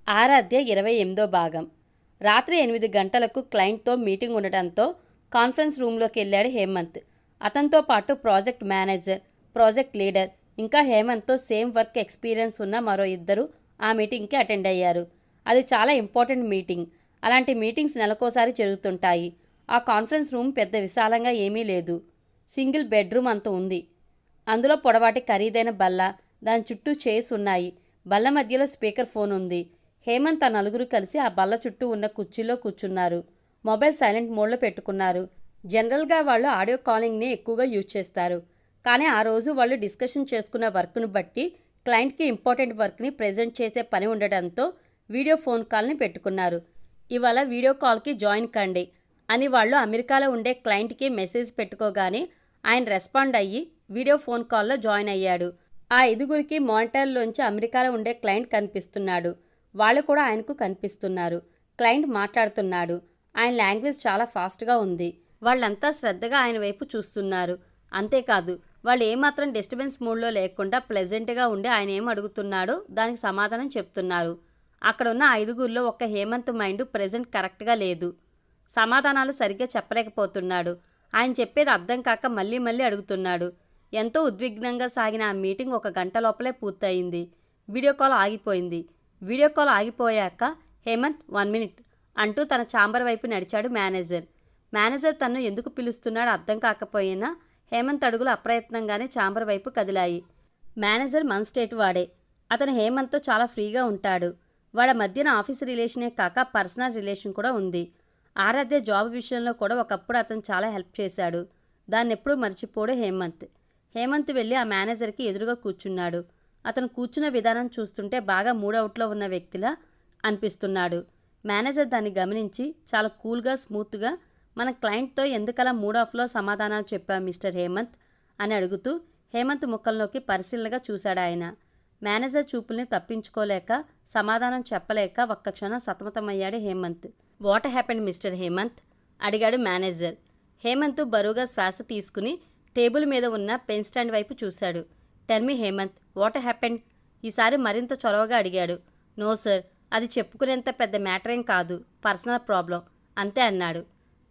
ఆరాధ్య 28వ భాగం. రాత్రి 8 గంటలకు క్లయింట్తో మీటింగ్ ఉండటంతో కాన్ఫరెన్స్ రూమ్లోకి వెళ్ళాడు హేమంత్. అతనితో పాటు ప్రాజెక్ట్ మేనేజర్, ప్రాజెక్ట్ లీడర్, ఇంకా హేమంత్తో సేమ్ వర్క్ ఎక్స్పీరియన్స్ ఉన్న మరో ఇద్దరు ఆ మీటింగ్కి అటెండ్ అయ్యారు. అది చాలా ఇంపార్టెంట్ మీటింగ్. అలాంటి మీటింగ్స్ నెలకోసారి జరుగుతుంటాయి. ఆ కాన్ఫరెన్స్ రూమ్ పెద్ద విశాలంగా ఏమీ లేదు. సింగిల్ బెడ్రూమ్ అంత ఉంది. అందులో పొడవాటి ఖరీదైన బల్ల, దాని చుట్టూ చైర్స్ ఉన్నాయి. బల్ల మధ్యలో స్పీకర్ ఫోన్ ఉంది. హేమంత్ ఆ నలుగురు కలిసి ఆ బల్ల చుట్టూ ఉన్న కుర్చీలో కూర్చున్నారు. మొబైల్ సైలెంట్ మోడ్లో పెట్టుకున్నారు. జనరల్గా వాళ్ళు ఆడియో కాలింగ్ని ఎక్కువగా యూజ్ చేస్తారు. కానీ ఆ రోజు వాళ్ళు డిస్కషన్ చేసుకున్న వర్క్ను బట్టి క్లయింట్కి ఇంపార్టెంట్ వర్క్ని ప్రజెంట్ చేసే పని ఉండడంతో వీడియో ఫోన్ కాల్ని పెట్టుకున్నారు. ఇవాళ వీడియో కాల్కి జాయిన్ కండి అని వాళ్ళు అమెరికాలో ఉండే క్లయింట్కి మెసేజ్ పెట్టుకోగానే ఆయన రెస్పాండ్ అయ్యి వీడియో ఫోన్ కాల్లో జాయిన్ అయ్యాడు. ఆ ఐదుగురికి మానిటర్లోంచి అమెరికాలో ఉండే క్లయింట్ కనిపిస్తున్నాడు. వాళ్ళు కూడా ఆయనకు కనిపిస్తున్నారు. క్లయింట్ మాట్లాడుతున్నాడు. ఆయన లాంగ్వేజ్ చాలా ఫాస్ట్గా ఉంది. వాళ్ళంతా శ్రద్ధగా ఆయన వైపు చూస్తున్నారు. అంతేకాదు, వాళ్ళు ఏమాత్రం డిస్టర్బెన్స్ మూడ్లో లేకుండా ప్లెజెంట్గా ఉండి ఆయన ఏం అడుగుతున్నాడో దానికి సమాధానం చెప్తున్నారు. అక్కడ ఉన్న ఐదుగురిలో ఒక్క హేమంత్ మైండ్ ప్రెజెంట్ కరెక్ట్గా లేదు. సమాధానాలు సరిగ్గా చెప్పలేకపోతున్నాడు. ఆయన చెప్పేది అర్థం కాక మళ్ళీ మళ్ళీ అడుగుతున్నాడు. ఎంతో ఉద్విగ్నంగా సాగిన ఆ మీటింగ్ 1 గంట లోపలే పూర్తయింది. వీడియో కాల్ ఆగిపోయింది. వీడియో కాల్ ఆగిపోయాక హేమంత్ 1 మినిట్ అంటూ తన ఛాంబర్ వైపు నడిచాడు మేనేజర్. మేనేజర్ తన్ను ఎందుకు పిలుస్తున్నాడో అర్థం కాకపోయినా హేమంత్ అడుగులు అప్రయత్నంగానే ఛాంబర్ వైపు కదిలాయి. మేనేజర్ మన స్టేట్ వాడే. అతను హేమంత్తో చాలా ఫ్రీగా ఉంటాడు. వాళ్ళ మధ్యన ఆఫీస్ రిలేషనే కాక పర్సనల్ రిలేషన్ కూడా ఉంది. ఆరాధ్య జాబ్ విషయంలో కూడా ఒకప్పుడు అతను చాలా హెల్ప్ చేశాడు. దాన్ని ఎప్పుడూ మర్చిపోడు హేమంత్. హేమంత్ వెళ్ళి ఆ మేనేజర్కి ఎదురుగా కూర్చున్నాడు. అతను కూర్చున్న విధానం చూస్తుంటే బాగా మూడవుట్లో ఉన్న వ్యక్తిలా అనిపిస్తున్నాడు. మేనేజర్ దాన్ని గమనించి చాలా కూల్గా, స్మూత్గా, మన క్లయింట్తో ఎందుకలా మూడాఫ్లో సమాధానాలు చెప్పావు మిస్టర్ హేమంత్ అని అడుగుతూ హేమంత్ ముఖంలోకి పరిశీలనగా చూశాడు ఆయన. మేనేజర్ చూపుల్ని తప్పించుకోలేక, సమాధానం చెప్పలేక ఒక్క క్షణం సతమతమయ్యాడు Hemanth. What happened mister Hemanth అడిగాడు మేనేజర్. హేమంత్ బరువుగా శ్వాస తీసుకుని టేబుల్ మీద ఉన్న పెన్ స్టాండ్ వైపు చూశాడు. Tell me Hemanth, what happened ఈసారి మరింత చొరవగా అడిగాడు. నో సార్, అది చెప్పుకునేంత పెద్ద మ్యాటర్ ఏం కాదు. పర్సనల్ ప్రాబ్లం అంతే అన్నాడు.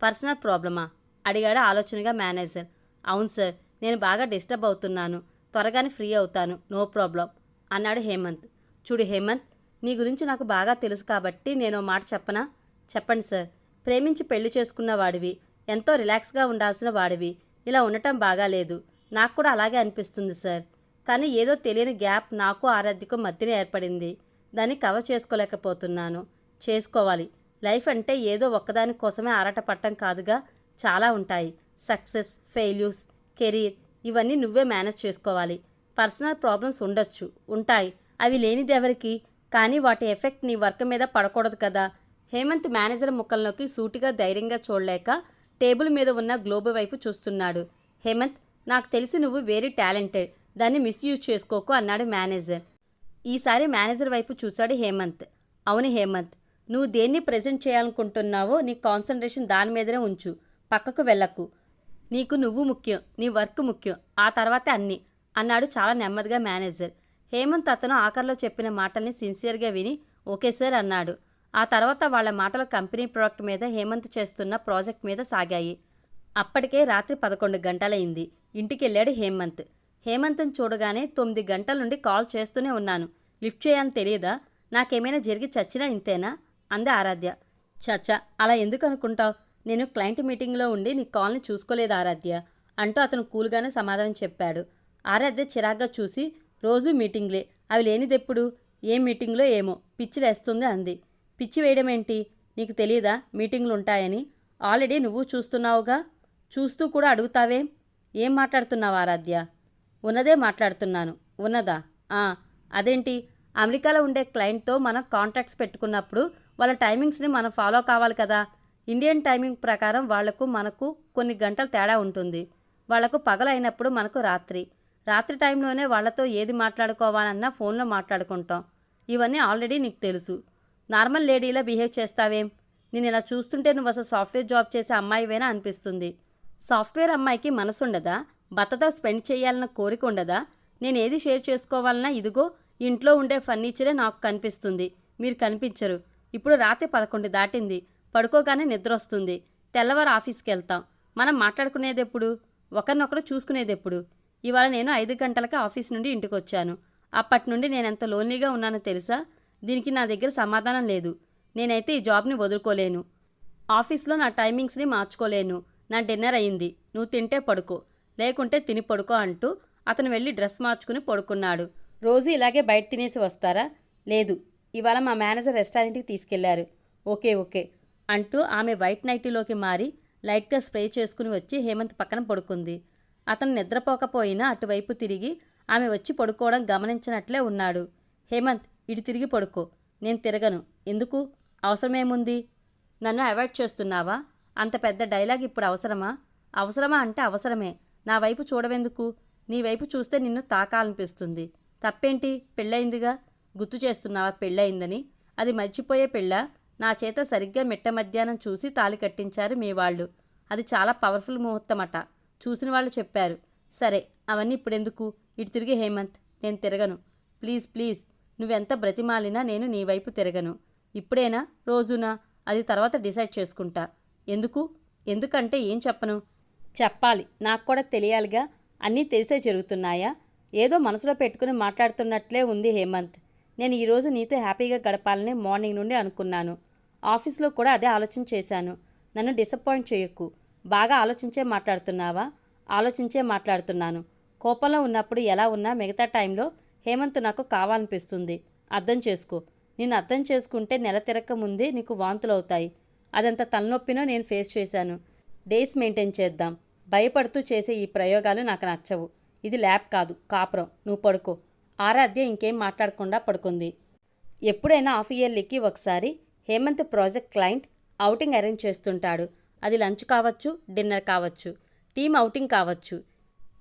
పర్సనల్ ప్రాబ్లమా అడిగాడు ఆలోచనగా మేనేజర్. అవును సార్, నేను బాగా డిస్టర్బ్ అవుతున్నాను. త్వరగానే ఫ్రీ అవుతాను. నో ప్రాబ్లం అన్నాడు హేమంత్. చూడు హేమంత్, నీ గురించి నాకు బాగా తెలుసు కాబట్టి నేను మాట చెప్పనా? చెప్పండి సార్. ప్రేమించి పెళ్లి చేసుకున్న వాడివి, ఎంతో రిలాక్స్గా ఉండాల్సిన వాడివి. ఇలా ఉండటం బాగాలేదు. నాకు కూడా అలాగే అనిపిస్తుంది సార్. కానీ ఏదో తెలియని గ్యాప్ నాకు ఆరాధ్యకు మధ్యన ఏర్పడింది. దాన్ని కవర్ చేసుకోలేకపోతున్నాను. చేసుకోవాలి. లైఫ్ అంటే ఏదో ఒక్కదాని కోసమే ఆరాటపడటం కాదుగా, చాలా ఉంటాయి. సక్సెస్, ఫెయిల్యూర్స్, కెరీర్, ఇవన్నీ నువ్వే మేనేజ్ చేసుకోవాలి. పర్సనల్ ప్రాబ్లమ్స్ ఉండొచ్చు, ఉంటాయి. అవి లేనిది ఎవరికి? కానీ వాటి ఎఫెక్ట్ నీ వర్క్ మీద పడకూడదు కదా. హేమంత్ మేనేజర్ ముఖంలోకి సూటిగా ధైర్యంగా చూడలేక టేబుల్ మీద ఉన్న గ్లోబ్ వైపు చూస్తున్నాడు. హేమంత్, నాకు తెలిసి నువ్వు వెరీ టాలెంటెడ్. దాన్ని మిస్యూజ్ చేసుకోకు అన్నాడు మేనేజర్. ఈసారి మేనేజర్ వైపు చూశాడు హేమంత్. అవును హేమంత్, నువ్వు దేన్ని ప్రజెంట్ చేయాలనుకుంటున్నావో నీ కాన్సన్ట్రేషన్ దాని మీదనే ఉంచు. పక్కకు వెళ్ళకు. నీకు నువ్వు ముఖ్యం, నీ వర్క్ ముఖ్యం, ఆ తర్వాతే అన్నీ అన్నాడు చాలా నెమ్మదిగా మేనేజర్. హేమంత్ అతను ఆఖరిలో చెప్పిన మాటల్ని సిన్సియర్గా విని ఓకే సార్ అన్నాడు. ఆ తర్వాత వాళ్ళ మాటలు కంపెనీ ప్రోడక్ట్ మీద, హేమంత్ చేస్తున్న ప్రాజెక్ట్ మీద సాగాయి. అప్పటికే రాత్రి 11 గంటలైంది. ఇంటికెళ్ళాడు హేమంత్. హేమంత్ని చూడగానే 9 గంటల నుండి కాల్ చేస్తూనే ఉన్నాను. లిఫ్ట్ చేయాలని తెలియదా? నాకేమైనా జరిగి చచ్చినా ఇంతేనా అంది ఆరాధ్య. చచ్చా, అలా ఎందుకు అనుకుంటావు? నేను క్లయింట్ మీటింగ్లో ఉండి నీ కాల్ని చూసుకోలేదు ఆరాధ్య అంటూ అతను కూల్గానే సమాధానం చెప్పాడు. ఆరాధ్య చిరాగ్గా చూసి రోజు మీటింగ్లే, అవి లేనిదెప్పుడు? ఏం మీటింగ్లో ఏమో పిచ్చిలేస్తుంది అంది. పిచ్చి వేయడం ఏంటి? నీకు తెలియదా మీటింగ్లు ఉంటాయని? ఆల్రెడీ నువ్వు చూస్తున్నావుగా. చూస్తూ కూడా అడుగుతావేం? ఏం మాట్లాడుతున్నావు ఆరాధ్య? ఉన్నదే మాట్లాడుతున్నాను. ఉన్నదా? అదేంటి? అమెరికాలో ఉండే క్లయింట్తో మనం కాంట్రాక్ట్స్ పెట్టుకున్నప్పుడు వాళ్ళ టైమింగ్స్ని మనం ఫాలో కావాలి కదా. ఇండియన్ టైమింగ్ ప్రకారం వాళ్లకు మనకు కొన్ని గంటలు తేడా ఉంటుంది. వాళ్లకు పగలైనప్పుడు మనకు రాత్రి. రాత్రి టైంలోనే వాళ్లతో ఏది మాట్లాడుకోవాలన్నా ఫోన్లో మాట్లాడుకుంటాం. ఇవన్నీ ఆల్రెడీ నీకు తెలుసు. నార్మల్ లేడీలా బిహేవ్ చేస్తావేం? నేను ఇలా చూస్తుంటే నువ్వు అసలు సాఫ్ట్వేర్ జాబ్ చేసే అమ్మాయివేనా అనిపిస్తుంది. సాఫ్ట్వేర్ అమ్మాయికి మనసుండదా? భర్తతో స్పెండ్ చేయాలన్న కోరిక ఉండదా? నేను ఏది షేర్ చేసుకోవాలన్నా ఇదిగో ఇంట్లో ఉండే ఫర్నిచరే నాకు కనిపిస్తుంది. మీరు కనిపించరు. ఇప్పుడు రాత్రి 11 దాటింది. పడుకోగానే నిద్ర వస్తుంది. తెల్లవారు ఆఫీస్కి వెళ్తాం. మనం మాట్లాడుకునేదెప్పుడు? ఒకరినొకరు చూసుకునేదెప్పుడు? ఇవాళ నేను 5 గంటలకి ఆఫీస్ నుండి ఇంటికి వచ్చాను. అప్పటి నుండి నేనెంత లోన్లీగా ఉన్నానో తెలుసా? దీనికి నా దగ్గర సమాధానం లేదు. నేనైతే ఈ జాబ్ని వదులుకోలేను. ఆఫీస్లో నా టైమింగ్స్ని మార్చుకోలేను. నా డిన్నర్ అయింది. నువ్వు తింటే పడుకో, లేకుంటే తిని పడుకో అంటూ అతను వెళ్ళి డ్రెస్ మార్చుకుని పడుకున్నాడు. రోజు ఇలాగే బయట తినేసి వస్తారా? లేదు, ఇవాళ మా మేనేజర్ రెస్టారెంట్కి తీసుకెళ్లారు. ఓకే అంటూ ఆమె వైట్ నైటీలోకి మారి లైట్గా స్ప్రే చేసుకుని వచ్చి హేమంత్ పక్కన పడుకుంది. అతను నిద్రపోకపోయినా అటువైపు తిరిగి ఆమె వచ్చి పడుకోవడం గమనించినట్లే ఉన్నాడు. హేమంత్, ఇటు తిరిగి పడుకో. నేను తిరగను. ఎందుకు? అవసరమేముంది? నన్ను అవాయిడ్ చేస్తున్నావా? అంత పెద్ద డైలాగ్ ఇప్పుడు అవసరమా? అవసరమా అంటే అవసరమే. నా వైపు చూడవెందుకు? నీ వైపు చూస్తే నిన్ను తాకాలనిపిస్తుంది. తప్పేంటి? పెళ్ళయిందిగా. గుర్తు చేస్తున్నావా పెళ్ళయిందని? అది మర్చిపోయే పెళ్ళా? నా చేత సరిగ్గా మిట్ట మధ్యాహ్నం చూసి తాళి కట్టించారు మీ వాళ్ళు. అది చాలా పవర్ఫుల్ ముహూర్తమట. చూసిన వాళ్ళు చెప్పారు. సరే, అవన్నీ ఇప్పుడెందుకు? ఇటు తిరిగి హేమంత్. నేను తిరగను. ప్లీజ్ నువ్వెంత బ్రతిమాలినా నేను నీ వైపు తిరగను. ఇప్పుడేనా? రోజునా? అది తర్వాత డిసైడ్ చేసుకుంటా. ఎందుకంటే ఏం చెప్పను? చెప్పాలి, నాకు కూడా తెలియాలిగా. అన్నీ తెలిసే జరుగుతున్నాయా? ఏదో మనసులో పెట్టుకుని మాట్లాడుతున్నట్లే ఉంది హేమంత్. నేను ఈరోజు నీతో హ్యాపీగా గడపాలని మార్నింగ్ నుండి అనుకున్నాను. ఆఫీస్లో కూడా అదే ఆలోచన చేశాను. నన్ను డిసప్పాయింట్ చేయకు. బాగా ఆలోచించే మాట్లాడుతున్నావా? ఆలోచించే మాట్లాడుతున్నాను. కోపంలో ఉన్నప్పుడు ఎలా ఉన్నా మిగతా టైంలో హేమంత్ నాకు కావాలనిపిస్తుంది. అర్థం చేసుకో. నేను అర్థం చేసుకుంటే నెల తిరక్క ముందే నీకు వాంతులవుతాయి. అదంత తలనొప్పినో నేను ఫేస్ చేశాను. డేస్ మెయింటైన్ చేద్దాం. భయపడుతూ చేసే ఈ ప్రయోగాలు నాకు నచ్చవు. ఇది ల్యాబ్ కాదు, కాపురం. నువ్వు పడుకో. ఆరాధ్య ఇంకేం మాట్లాడకుండా పడుకుంది. ఎప్పుడైనా హాఫ్ ఇయర్లీకి ఒకసారి Hemanth project client outing arrange చేస్తుంటాడు. అది లంచ్ కావచ్చు, డిన్నర్ కావచ్చు, టీమ్ ఔటింగ్ కావచ్చు.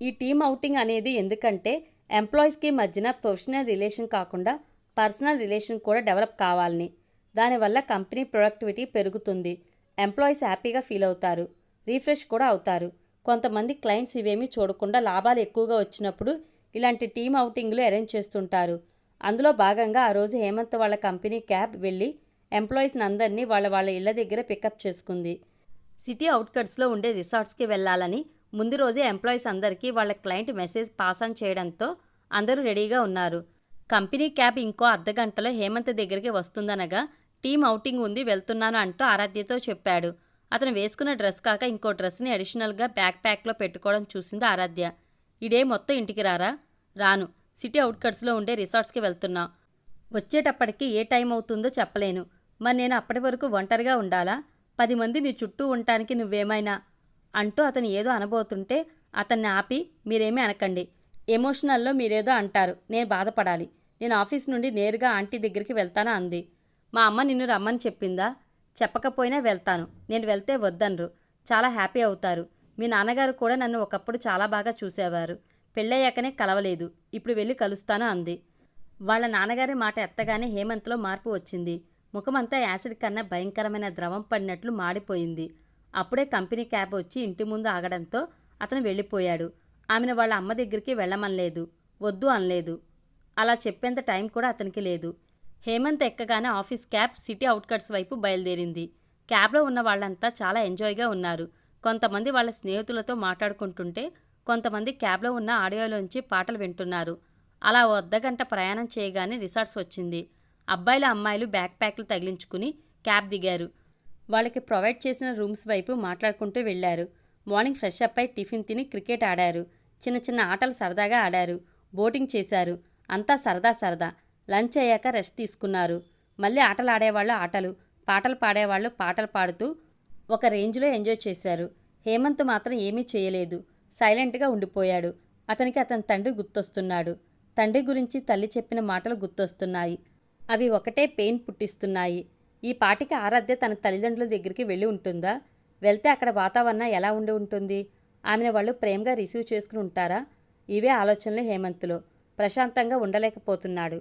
ఈ టీమ్ ఔటింగ్ అనేది ఎందుకంటే ఎంప్లాయీస్కి మధ్యన ప్రొఫెషనల్ రిలేషన్ కాకుండా పర్సనల్ రిలేషన్ కూడా డెవలప్ కావాలని. దానివల్ల కంపెనీ ప్రొడక్టివిటీ పెరుగుతుంది. ఎంప్లాయీస్ హ్యాపీగా ఫీల్ అవుతారు, రీఫ్రెష్ కూడా అవుతారు. కొంతమంది క్లయింట్స్ ఇవేమీ చూడకుండా లాభాలు ఎక్కువగా వచ్చినప్పుడు ఇలాంటి టీమ్ ఔటింగ్లు అరేంజ్ చేస్తుంటారు. అందులో భాగంగా ఆ రోజు హేమంత్ వాళ్ళ కంపెనీ క్యాబ్ వెళ్ళి ఎంప్లాయీస్ని అందరినీ వాళ్ళ ఇళ్ల దగ్గర పికప్ చేసుకుంది. సిటీ అవుట్కట్స్లో ఉండే రిసార్ట్స్కి వెళ్ళాలని ముందు రోజే ఎంప్లాయీస్ అందరికీ వాళ్ళ క్లయింట్ మెసేజ్ పాస్ ఆన్ చేయడంతో అందరూ రెడీగా ఉన్నారు. కంపెనీ క్యాబ్ ఇంకో అర్ధగంటలో హేమంత్ దగ్గరికి వస్తుందనగా టీమ్ ఔటింగ్ ఉంది, వెళ్తున్నాను అంటూ ఆరాధ్యతో చెప్పాడు. అతను వేసుకున్న డ్రెస్ కాక ఇంకో డ్రెస్ని అడిషనల్గా బ్యాక్ ప్యాక్లో పెట్టుకోవడం చూసింది ఆరాధ్య. ఇడే మొత్తం ఇంటికి రారా? రాను. సిటీ అవుట్కట్స్లో ఉండే రిసార్ట్స్కి వెళ్తున్నా. వచ్చేటప్పటికి ఏ టైం అవుతుందో చెప్పలేను. మరి నేను అప్పటి వరకు ఒంటరిగా ఉండాలా? 10 మంది నీ చుట్టూ ఉండటానికి నువ్వేమైనా అంటూ అతను ఏదో అనబోతుంటే అతన్ని ఆపి, మీరేమీ అనకండి. ఎమోషనల్లో మీరేదో అంటారు, నేను బాధపడాలి. నేను ఆఫీస్ నుండి నేరుగా ఆంటీ దగ్గరికి వెళ్తాను అంది. మా అమ్మ నిన్ను రమ్మని చెప్పిందా? చెప్పకపోయినా వెళ్తాను. నేను వెళ్తే వద్దనరు, చాలా హ్యాపీ అవుతారు. మీ నాన్నగారు కూడా నన్ను ఒకప్పుడు చాలా బాగా చూసేవారు. పెళ్ళయ్యాకనే కలవలేదు. ఇప్పుడు వెళ్ళి కలుస్తాను అంది. వాళ్ళ నాన్నగారి మాట ఎత్తగానే హేమంత్లో మార్పు వచ్చింది. ముఖమంతా యాసిడ్ కన్నా భయంకరమైన ద్రవం పడినట్లు మాడిపోయింది. అప్పుడే కంపెనీ క్యాబ్ వచ్చి ఇంటి ముందు ఆగడంతో అతను వెళ్ళిపోయాడు. ఆమెను వాళ్ళ అమ్మ దగ్గరికి వెళ్ళమనలేదు, వద్దు అనలేదు. అలా చెప్పేంత టైం కూడా అతనికి లేదు. హేమంత్ ఎక్కగానే ఆఫీస్ క్యాబ్ సిటీ అవుట్కట్స్ వైపు బయలుదేరింది. క్యాబ్లో ఉన్న వాళ్ళంతా చాలా ఎంజాయ్గా ఉన్నారు. కొంతమంది వాళ్ళ స్నేహితులతో మాట్లాడుకుంటుంటే కొంతమంది క్యాబ్లో ఉన్న ఆడియోలోంచి పాటలు వింటున్నారు. అలా ఓ అర్ధగంట ప్రయాణం చేయగానే రిసార్ట్స్ వచ్చింది. అబ్బాయిలు అమ్మాయిలు బ్యాక్ ప్యాక్లు తగిలించుకుని క్యాబ్ దిగారు. వాళ్ళకి ప్రొవైడ్ చేసిన రూమ్స్ వైపు మాట్లాడుకుంటూ వెళ్లారు. మార్నింగ్ ఫ్రెష్ అప్ అయి టిఫిన్ తిని క్రికెట్ ఆడారు. చిన్న చిన్న ఆటలు సరదాగా ఆడారు. బోటింగ్ చేశారు. అంతా సరదా. లంచ్ అయ్యాక రెస్ట్ తీసుకున్నారు. మళ్ళీ ఆటలు ఆడేవాళ్ళు ఆటలు, పాటలు పాడేవాళ్ళు పాటలు పాడుతూ ఒక రేంజ్లో ఎంజాయ్ చేశారు. హేమంత్ మాత్రం ఏమీ చేయలేదు. సైలెంట్గా ఉండిపోయాడు. అతనికి అతని తండ్రి గుర్తొస్తున్నాడు. తండ్రి గురించి తల్లి చెప్పిన మాటలు గుర్తొస్తున్నాయి. అవి ఒకటే పెయిన్ పుట్టిస్తున్నాయి. ఈ పాటికి ఆరాధ్య తన తల్లిదండ్రుల దగ్గరికి వెళ్ళి ఉంటుందా? వెళ్తే అక్కడ వాతావరణం ఎలా ఉండి ఉంటుంది? ఆమెను వాళ్ళు ప్రేమగా రిసీవ్ చేసుకుని ఉంటారా? ఇవే ఆలోచనలు హేమంత్లో. ప్రశాంతంగా ఉండలేకపోతున్నాడు.